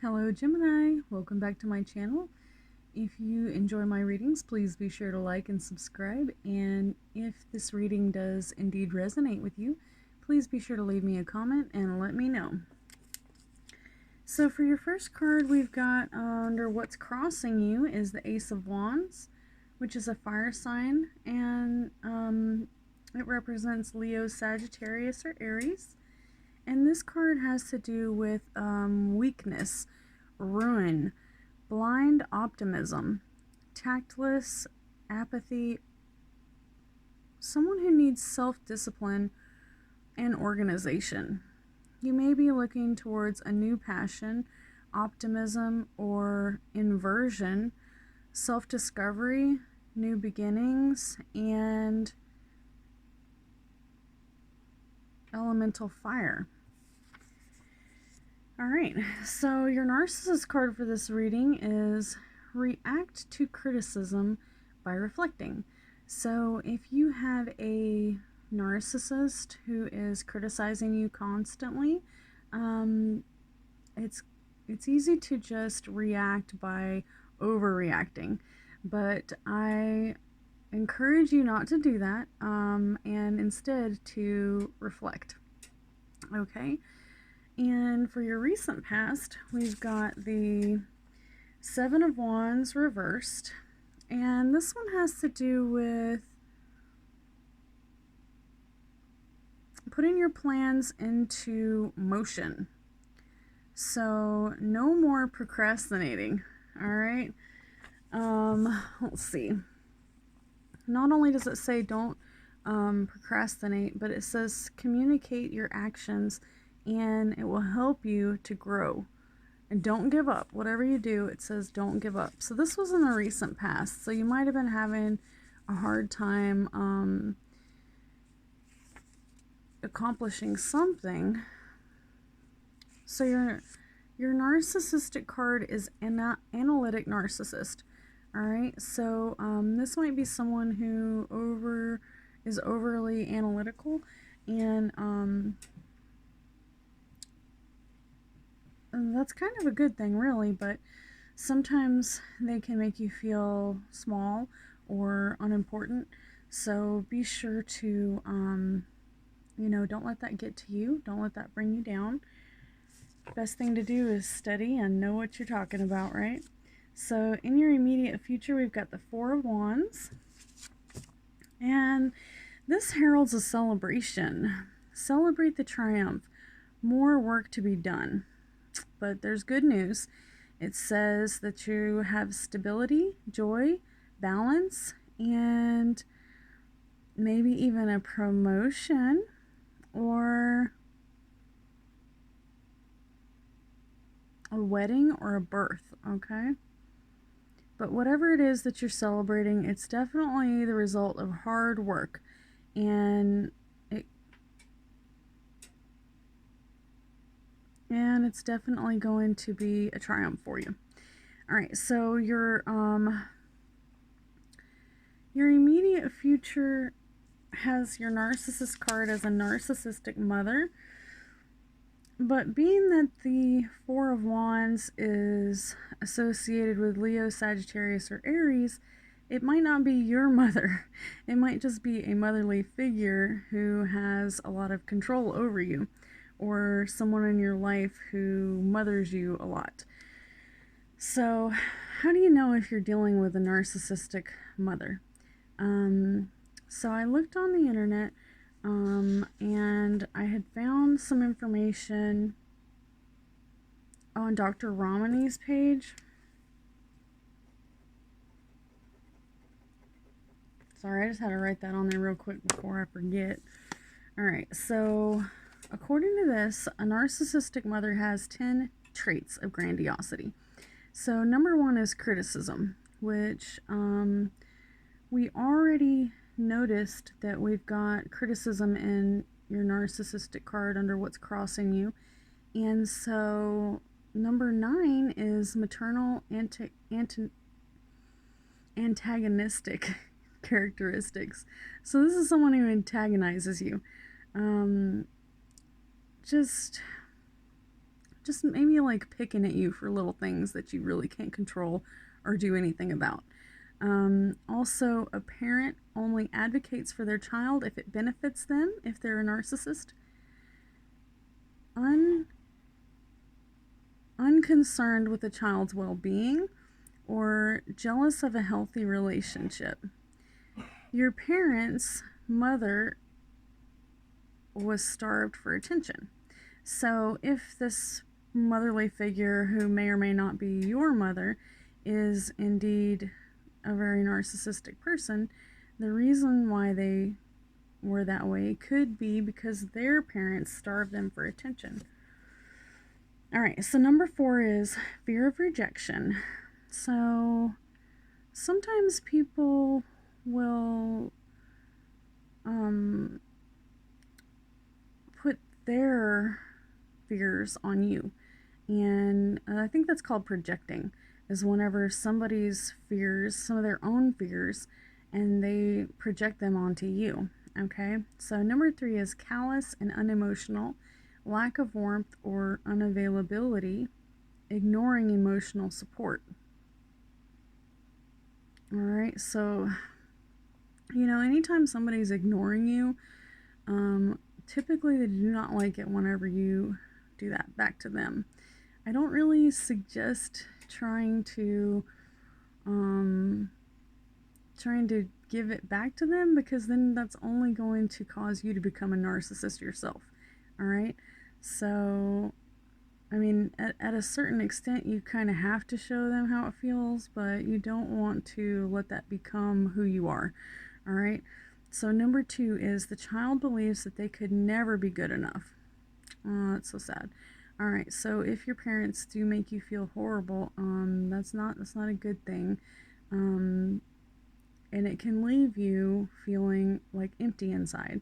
Hello Gemini, welcome back to my channel. If you enjoy my readings, please be sure to like and subscribe, and if this reading does indeed resonate with you, please be sure to leave me a comment and let me know. So for your first card, we've got under what's crossing you is the Ace of Wands, which is a fire sign, and it represents Leo, Sagittarius, or Aries. And this card has to do with weakness, ruin, blind optimism, tactless apathy, someone who needs self-discipline and organization. You may be looking towards a new passion, optimism, or inversion, self-discovery, new beginnings, and elemental fire. Alright, so your narcissist card for this reading is react to criticism by reflecting. So if you have a narcissist who is criticizing you constantly, it's easy to just react by overreacting, but I encourage you not to do that, and instead to reflect. Okay, and for your recent past, we've got the Seven of Wands reversed, and this one has to do with putting your plans into motion. So no more procrastinating. All right. Let's see. Not only does it say don't procrastinate, but it says communicate your actions and it will help you to grow. And don't give up. Whatever you do, it says don't give up. So this was in the recent past. So you might have been having a hard time accomplishing something. So your narcissistic card is an analytic narcissist. Alright, so this might be someone who is overly analytical, and that's kind of a good thing, really, but sometimes they can make you feel small or unimportant. So be sure to, don't let that get to you. Don't let that bring you down. Best thing to do is study and know what you're talking about, right? So in your immediate future, we've got the Four of Wands. And this heralds a celebration. Celebrate the triumph. More work to be done. But there's good news. It says that you have stability, joy, balance, and maybe even a promotion or a wedding or a birth, okay? But whatever it is that you're celebrating, it's definitely the result of hard work, and it's definitely going to be a triumph for you. All right, so your immediate future has your narcissist card as a narcissistic mother. But being that the Four of Wands is associated with Leo, Sagittarius, or Aries, it might not be your mother. It might just be a motherly figure who has a lot of control over you, or someone in your life who mothers you a lot. So how do you know if you're dealing with a narcissistic mother? So I looked on the internet, and I had found some information on Dr. Ramani's page. Sorry, I just had to write that on there real quick before I forget. Alright, so according to this, a narcissistic mother has 10 traits of grandiosity. So number 1 is criticism, which we already noticed that we've got criticism in your narcissistic card under what's crossing you. And so number 9 is maternal antagonistic characteristics. So this is someone who antagonizes you. Just just maybe like picking at you for little things that you really can't control or do anything about. Also, a parent only advocates for their child if it benefits them, if they're a narcissist. Unconcerned with a child's well-being, or jealous of a healthy relationship. Your parent's mother was starved for attention. So if this motherly figure, who may or may not be your mother, is indeed a very narcissistic person, the reason why they were that way could be because their parents starved them for attention. Alright, so number 4 is fear of rejection. So sometimes people will put their fears on you. And I think that's called projecting, is whenever somebody's fears, some of their own fears, and they project them onto you. Okay, so number 3 is callous and unemotional, lack of warmth or unavailability, ignoring emotional support. Alright, so, anytime somebody's ignoring you, typically they do not like it whenever you do that back to them. I don't really suggest trying to give it back to them, because then that's only going to cause you to become a narcissist yourself. Alright, so I mean, at a certain extent, you kind of have to show them how it feels, but you don't want to let that become who you are. All right. So number 2 is the child believes that they could never be good enough. Oh, that's so sad. All right. So if your parents do make you feel horrible, that's not a good thing, and it can leave you feeling like empty inside.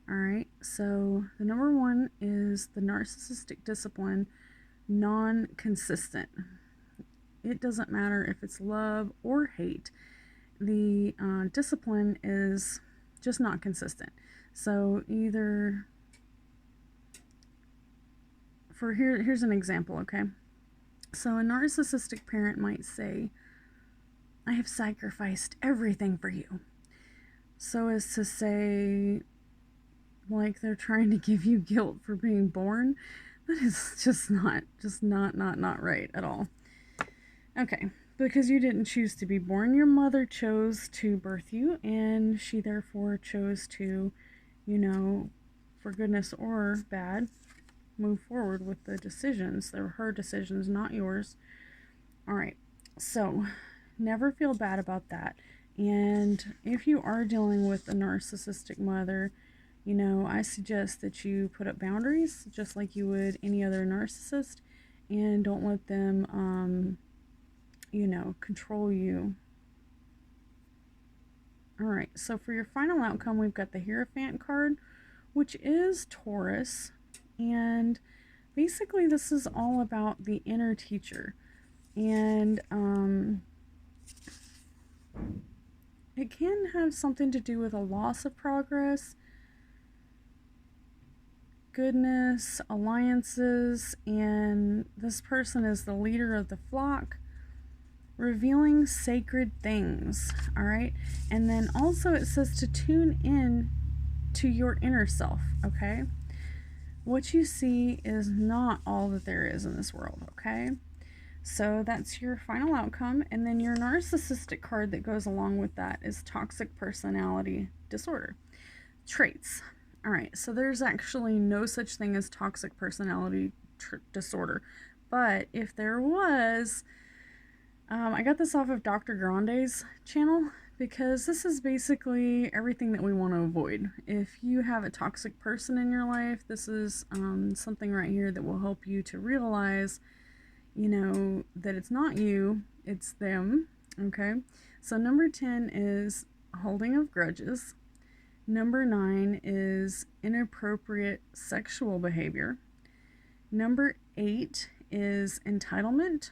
All right. So the number 1 is the narcissistic discipline. Non-consistent. It doesn't matter if it's love or hate. The discipline is just not consistent. So either, here's an example, okay? So a narcissistic parent might say, I have sacrificed everything for you. So as to say, like they're trying to give you guilt for being born. That is just not right at all. Okay, because you didn't choose to be born. Your mother chose to birth you, and she therefore chose to, for goodness or bad, move forward with the decisions. They were her decisions, not yours. Alright, so never feel bad about that. And if you are dealing with a narcissistic mother, I suggest that you put up boundaries just like you would any other narcissist, and don't let them, control you. Alright, so for your final outcome, we've got the Hierophant card, which is Taurus, and basically this is all about the inner teacher. And it can have something to do with a loss of progress, goodness, alliances, and this person is the leader of the flock, revealing sacred things. All right, and then also it says to tune in to your inner self. Okay, what you see is not all that there is in this world. Okay, so that's your final outcome. And then your narcissistic card that goes along with that is toxic personality disorder traits. All right, so there's actually no such thing as toxic personality disorder, but if there was, I got this off of Dr. Grande's channel, because this is basically everything that we want to avoid. If you have a toxic person in your life, this is something right here that will help you to realize, that it's not you, it's them. Okay, so number 10 is holding of grudges. Number 9 is inappropriate sexual behavior. Number 8 is entitlement.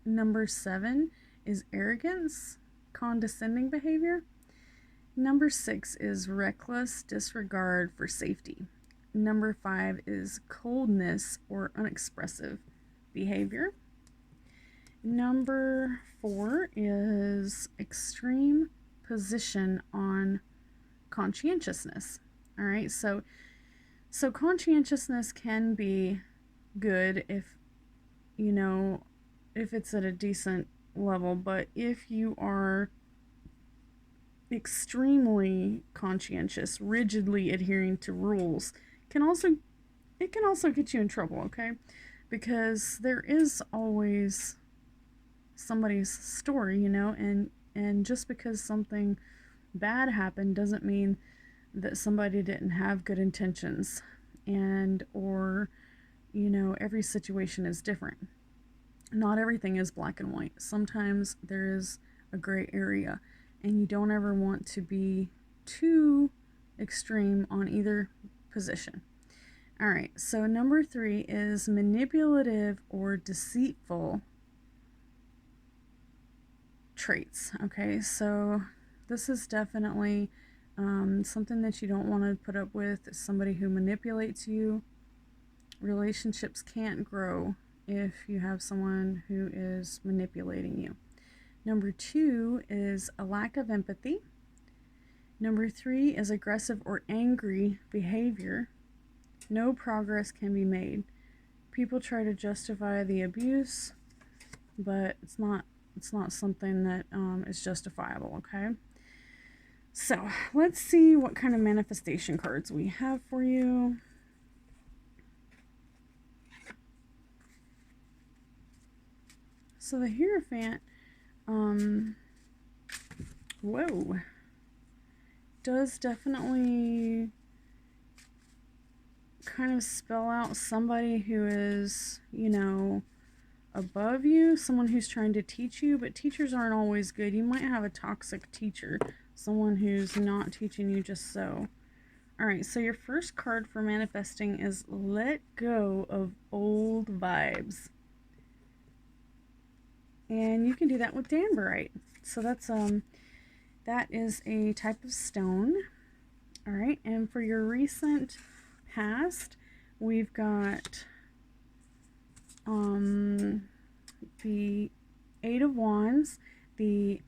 Number 7 is arrogance, condescending behavior. Number 6 is reckless disregard for safety. number 5 is coldness or unexpressive behavior. Number 4 is extreme position on conscientiousness. All right, so conscientiousness can be good if, you know, if it's at a decent level, but if you are extremely conscientious, rigidly adhering to rules, it can also get you in trouble, okay? Because there is always somebody's story, you know, and just because something bad happened doesn't mean that somebody didn't have good intentions, and or, you know, every situation is different. Not everything is black and white. Sometimes there is a gray area, and you don't ever want to be too extreme on either position. All right, so number 3 is manipulative or deceitful traits. Okay, so this is definitely something that you don't want to put up with. Somebody who manipulates you. Relationships can't grow if you have someone who is manipulating you. Number 2 is a lack of empathy. Number 3 is aggressive or angry behavior. No progress can be made. People try to justify the abuse, but it's not something that is justifiable, okay? So let's see what kind of manifestation cards we have for you. So the Hierophant, whoa, does definitely kind of spell out somebody who is, you know, above you, someone who's trying to teach you, but teachers aren't always good. You might have a toxic teacher, someone who's not teaching you just so. All right, so your first card for manifesting is let go of old vibes. And you can do that with danburite. So that is a type of stone. All right, and for your recent past, we've got the 8 of Wands, the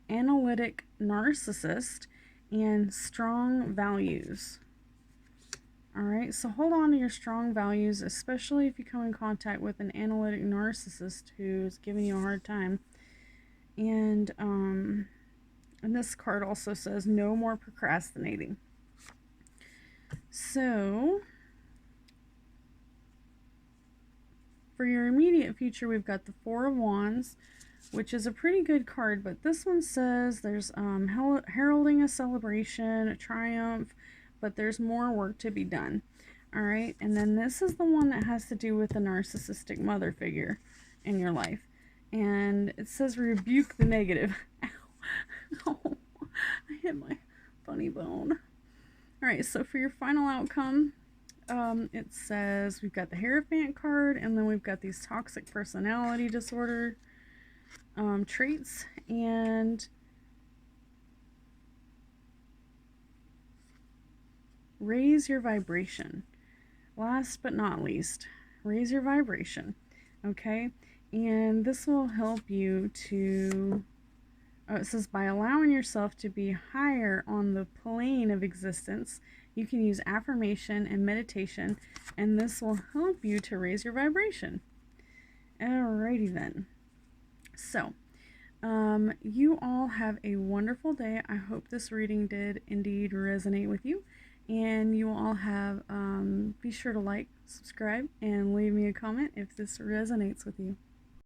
analytic narcissist, and strong values. All right, so hold on to your strong values, especially if you come in contact with an analytic narcissist who's giving you a hard time. And this card also says no more procrastinating. So for your immediate future, we've got the 4 of Wands, which is a pretty good card, but this one says there's heralding a celebration, a triumph, but there's more work to be done. All right, and then this is the one that has to do with the narcissistic mother figure in your life, and it says rebuke the negative. Ow. Oh, I hit my funny bone. All right, so for your final outcome, it says we've got the Hierophant card, and then we've got these toxic personality disorder traits, and raise your vibration. Last but not least, raise your vibration, okay? And this will help you to, it says by allowing yourself to be higher on the plane of existence, you can use affirmation and meditation, and this will help you to raise your vibration. Alrighty then. So, you all have a wonderful day. I hope this reading did indeed resonate with you. And you all have, be sure to like, subscribe, and leave me a comment if this resonates with you.